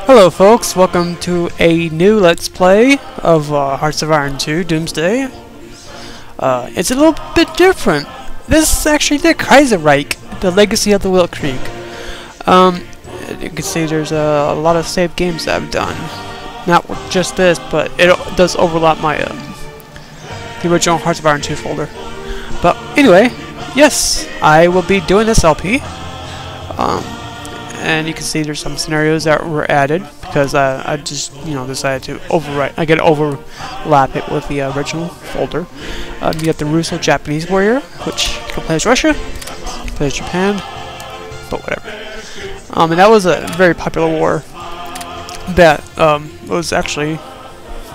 Hello folks, welcome to a new Let's Play of Hearts of Iron II Doomsday. It's a little bit different. This is actually the Kaiserreich, the Legacy of the Wild Krieg. You can see there's a lot of saved games that I've done. Not just this, but it does overlap my the original Hearts of Iron II folder. But anyway, yes, I will be doing this LP. And you can see there's some scenarios that were added because I just decided to overwrite. I get overlap it with the original folder. You got the Russo-Japanese warrior, which you can play as Russia, you can play as Japan, but whatever. And that was a very popular war that was actually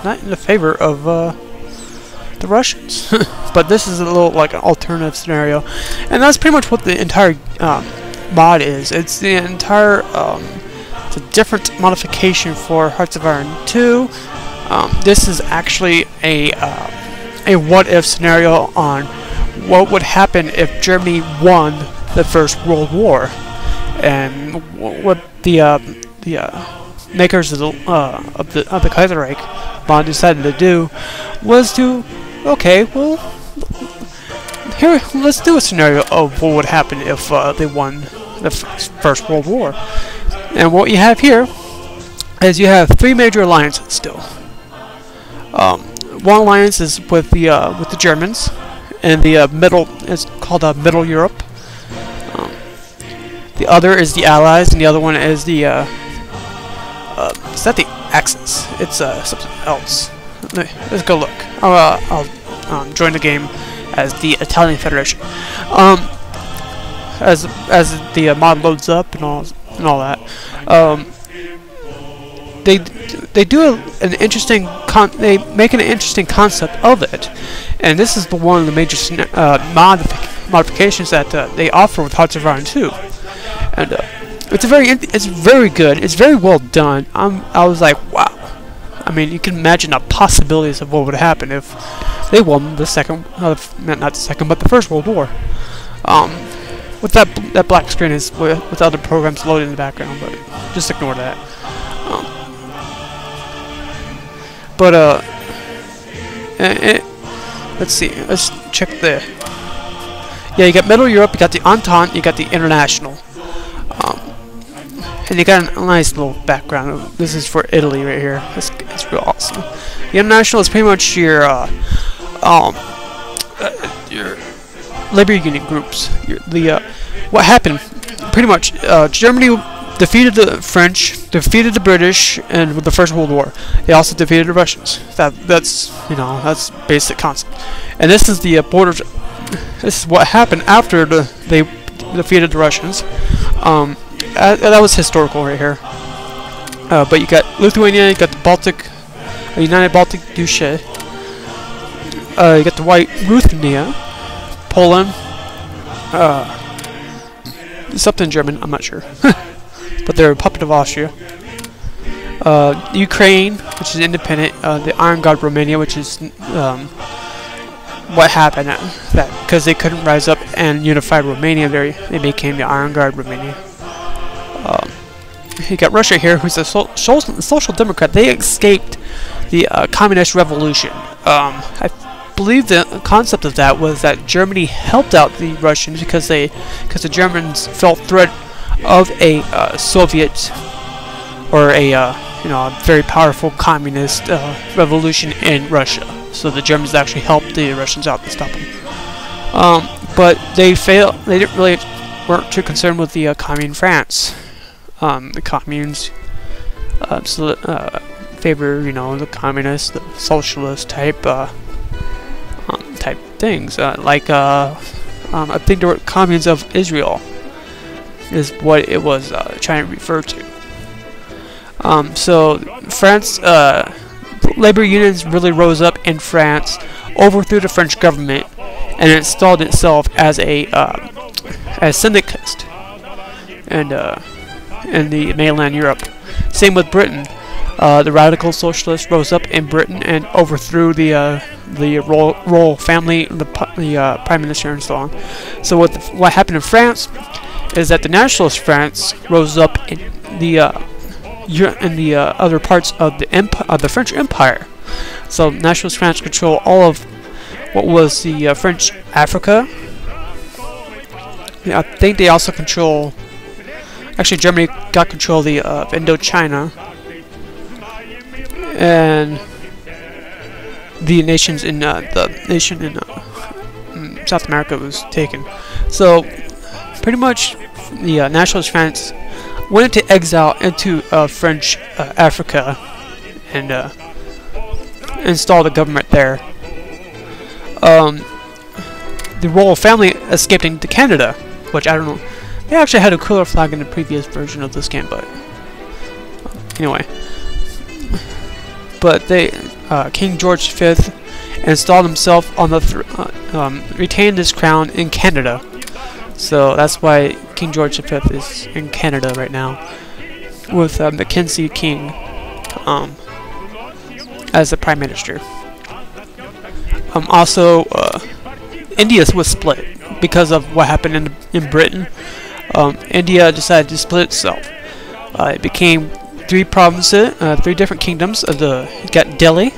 not in the favor of the Russians. But this is a little like an alternative scenario, and that's pretty much what the entire mod is. It's the entire it's a different modification for Hearts of Iron II. This is actually a what-if scenario on what would happen if Germany won the First World War, and what the makers of the Kaiserreich mod decided to do was to here, let's do a scenario of what would happen if they won the First World War. And what you have here is you have three major alliances still. One alliance is with the Germans, and the middle is called Middle Europe. The other is the Allies, and the other one is the it's not the Axis. It's something else. Let's go look. I'll join the game as the Italian Federation. As the mod loads up and all that, they do an interesting they make an interesting concept of it, and this is one of the major modifications that they offer with Hearts of Iron II, and it's very good. It's very well done. I was like, wow. I mean, you can imagine the possibilities of what would happen if they won the the First World War. With that black screen is with other programs loaded in the background, but just ignore that. Let's see. Let's check the. Yeah, you got Middle Europe, you got the Entente, you got the International. And you got a nice little background. This is for Italy right here. It's real awesome. The International is pretty much your labor union groups. What happened? Pretty much, Germany defeated the French, defeated the British, and with the First World War, they also defeated the Russians. That's basic concept. And this is the borders. This is what happened after they defeated the Russians. That was historical right here. But you got Lithuania, you got the Baltic, United Baltic Duchy. You got the White Ruthenia, Poland, something German, I'm not sure, but they're a puppet of Austria. Ukraine, which is independent. The Iron God Romania, which is what happened that because they couldn't rise up and unify Romania, they became the Iron Guard Romania. You got Russia here, who's a social democrat. They escaped the communist revolution. I believe the concept of that was that Germany helped out the Russians because the Germans felt threat of a Soviet or a very powerful communist revolution in Russia. So the Germans actually helped the Russians out to stop them. But they failed. They weren't too concerned with the commune France. The communes favor the communist, the socialist type things, like I think there were communes of Israel is what it was trying to refer to. So France, labor unions really rose up in France, overthrew the French government, and installed itself as as syndicalist and in the mainland Europe. Same with Britain. The radical socialists rose up in Britain and overthrew the royal family, the prime minister, and so on. So what happened in France is that the nationalist France rose up in the other parts of the French Empire. So Nationalist France control all of what was the French Africa. Yeah, I think they also control. Actually, Germany got control of the Indochina, and the nations in South America was taken. So pretty much the Nationalist France went into exile into French Africa and installed a government there. The royal family escaped into Canada, which I don't know. They actually had a cooler flag in the previous version of this game, but anyway. But King George V installed himself on the retained his crown in Canada. So that's why King George V is in Canada right now, with Mackenzie King as the Prime Minister. Also, India was split because of what happened in Britain. India decided to split itself. It became three provinces, three different kingdoms. You got Delhi,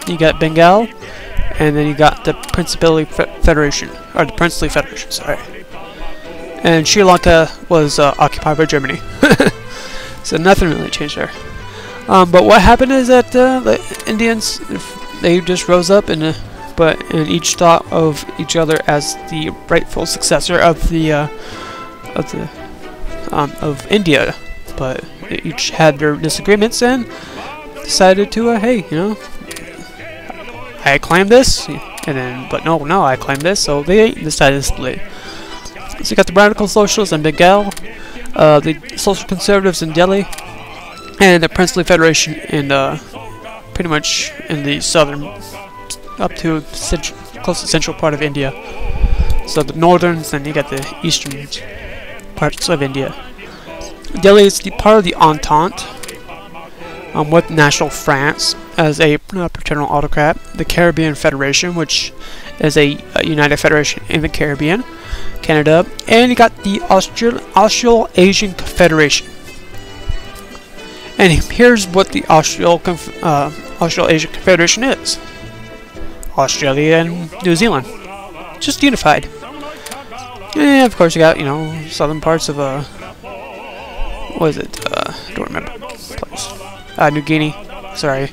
you got Bengal, and then you got the Principality Federation, or the Princely Federation, sorry. And Sri Lanka was occupied by Germany. So nothing really changed there. But what happened is that the Indians, they just rose up and each thought of each other as the rightful successor of India. But they each had their disagreements and decided to, hey, you know, I claim this, but no, I claim this. So they decided to split. So you got the radical socialists in Bengal, the social conservatives in Delhi, and the Princely Federation in pretty much in the southern, up to close to central part of India. So the northerns, and you got the eastern parts of India. Delhi is part of the Entente, with National France as a paternal autocrat. The Caribbean Federation, which is a united federation in the Caribbean, Canada, and you got the Austro-Asian Confederation. And here's what the Austro-Asian Confederation is: Australia and New Zealand, just unified. And of course, you got, you know, southern parts of what is it? I don't remember the place. New Guinea. Sorry.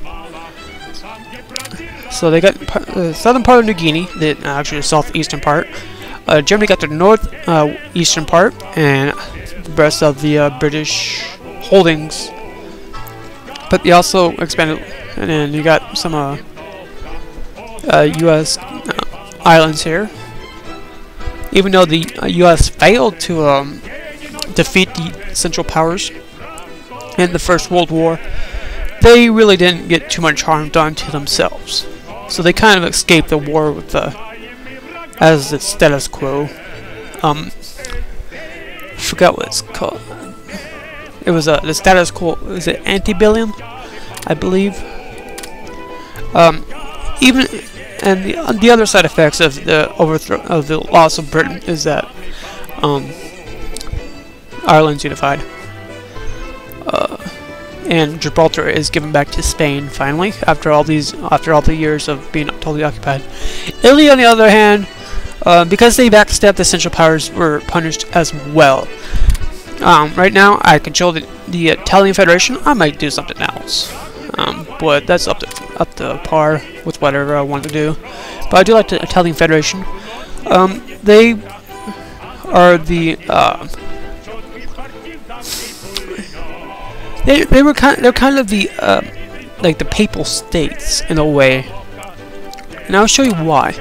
So they got the southern part of New Guinea, actually the southeastern part. Germany got the northeastern part, and the rest of the British holdings. But they also expanded, and then you got some U.S. islands here. Even though the U.S. failed to defeat the Central Powers in the First World War, they really didn't get too much harm done to themselves. So they kind of escaped the war with as the status quo. Forgot what it's called. It was the status quo. Is it antebellum? I believe. Even and the other side effects of the overthrow of the loss of Britain is that Ireland's unified. And Gibraltar is given back to Spain finally after all the years of being totally occupied. Italy, on the other hand, because they backstabbed the Central Powers, were punished as well. Right now, I control the Italian Federation. I might do something else, but that's up to par with whatever I want to do. But I do like the Italian Federation. They are the they're kind of the like the papal states in a way, and I'll show you why.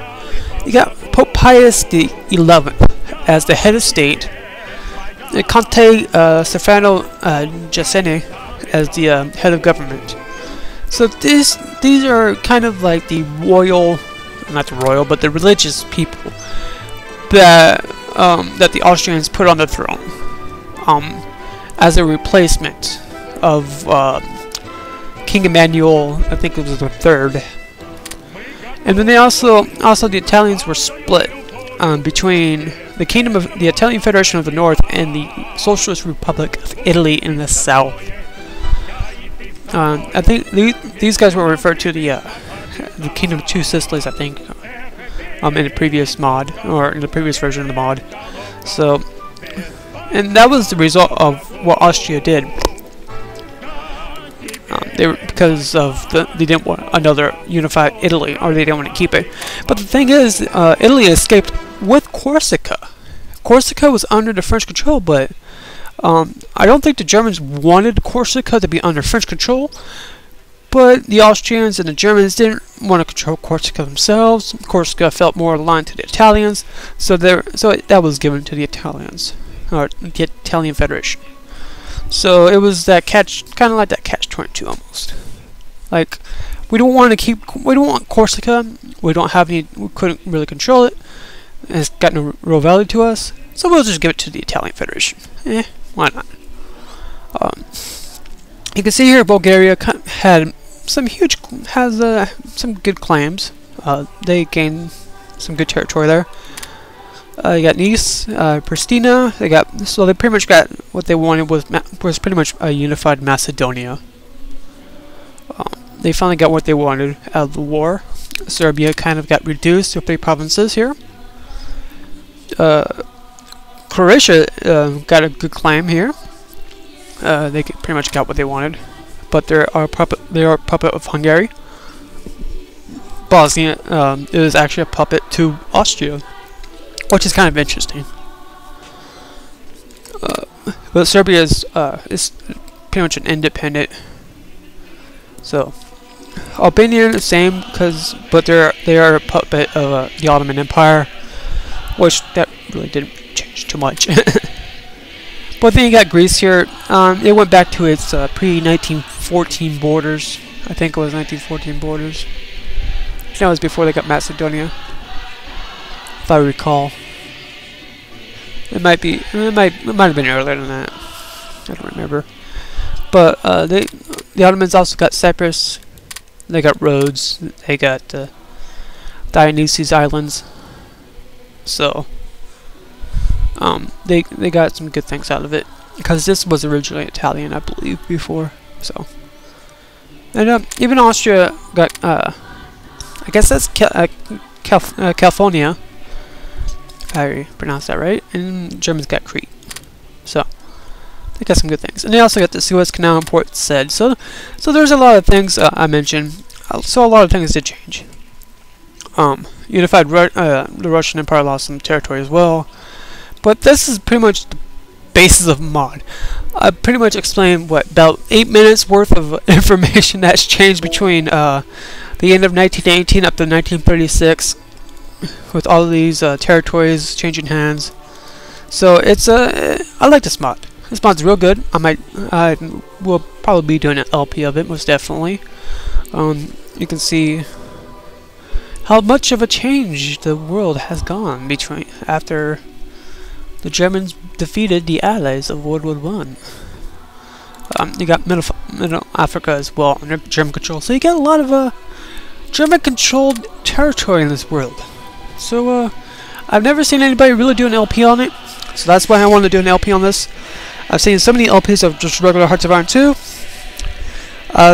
You got Pope Pius XI as the head of state, Conte Stefano Giussini as the head of government. So these are kind of like the royal, not the royal, but the religious people that the Austrians put on the throne as a replacement of King Emmanuel, I think it was the third. And then they also the Italians were split between the Kingdom of the Italian Federation of the North and the Socialist Republic of Italy in the South. I think these guys were referred to the Kingdom of Two Sicilies, I think, in the previous mod, or in the previous version of the mod. So, and that was the result of what Austria did. Because of they didn't want another unified Italy, or they didn't want to keep it. But the thing is, Italy escaped with Corsica. Corsica was under the French control, but I don't think the Germans wanted Corsica to be under French control. But the Austrians and the Germans didn't want to control Corsica themselves. Corsica felt more aligned to the Italians, so that was given to the Italians, or the Italian Federation. So it was that kind of like that catch-22 almost. Like, we don't want Corsica. We couldn't really control it. And it's got no real value to us. So we'll just give it to the Italian Federation. Why not? You can see here Bulgaria had some good claims. They gained some good territory there. You got Nice, Pristina. So they pretty much got what they wanted was pretty much a unified Macedonia. They finally got what they wanted out of the war. Serbia kind of got reduced to 3 provinces here. Croatia got a good claim here. They pretty much got what they wanted, but they are a puppet of Hungary. Bosnia is actually a puppet to Austria, which is kind of interesting. But Serbia is pretty much an independent. So Albania the same, but they are a puppet of the Ottoman Empire, which that really didn't change too much. But then you got Greece here. It went back to its pre-1914 borders. I think it was 1914 borders. That was before they got Macedonia, if I recall. It might have been earlier than that. I don't remember. But the Ottomans also got Cyprus. They got Rhodes. They got Dionysus Islands. So they got some good things out of it, because this was originally Italian, I believe, before. So, and even Austria got I guess that's California, if I pronounce that right, and Germans got Crete. So they got some good things, and they also got the Suez Canal and Port Said. So there's a lot of things I mentioned. So a lot of things did change. Unified the Russian Empire lost some territory as well, but this is pretty much the basis of mod. I pretty much explained about 8 minutes worth of information that's changed between the end of 1918 up to 1936, with all of these territories changing hands. So it's I like this mod. This mod's real good. I will probably be doing an LP of it, most definitely. You can see how much of a change the world has gone after the Germans defeated the Allies of World War I. You got Middle Africa as well under German control, so you get a lot of German-controlled territory in this world. So I've never seen anybody really do an LP on it, so that's why I wanted to do an LP on this. I've seen so many LPs of just regular Hearts of Iron 2,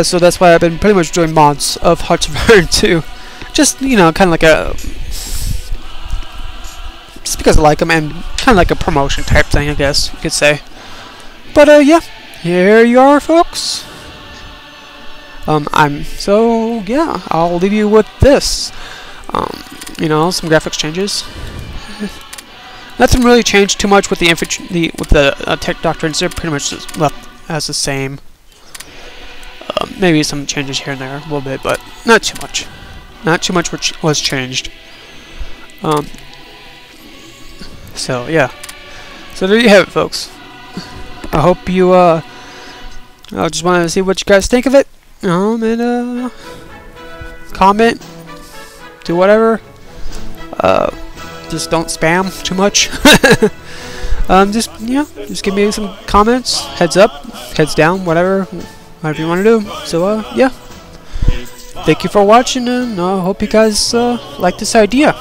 so that's why I've been pretty much doing mods of Hearts of Iron 2. Just, you know, kind of like just because I like them, and kind of like a promotion type thing, I guess you could say. But yeah, here you are, folks. Yeah, I'll leave you with this. You know, some graphics changes. Nothing really changed too much with the tech doctrines. They're pretty much just left as the same. Maybe some changes here and there, a little bit, but not too much. Not too much was changed. So yeah. So there you have it, folks. I hope you I just wanted to see what you guys think of it. And comment, do whatever. Just don't spam too much. Just give me some comments, heads up, heads down, whatever you want to do. So yeah, thank you for watching, and I hope you guys like this idea.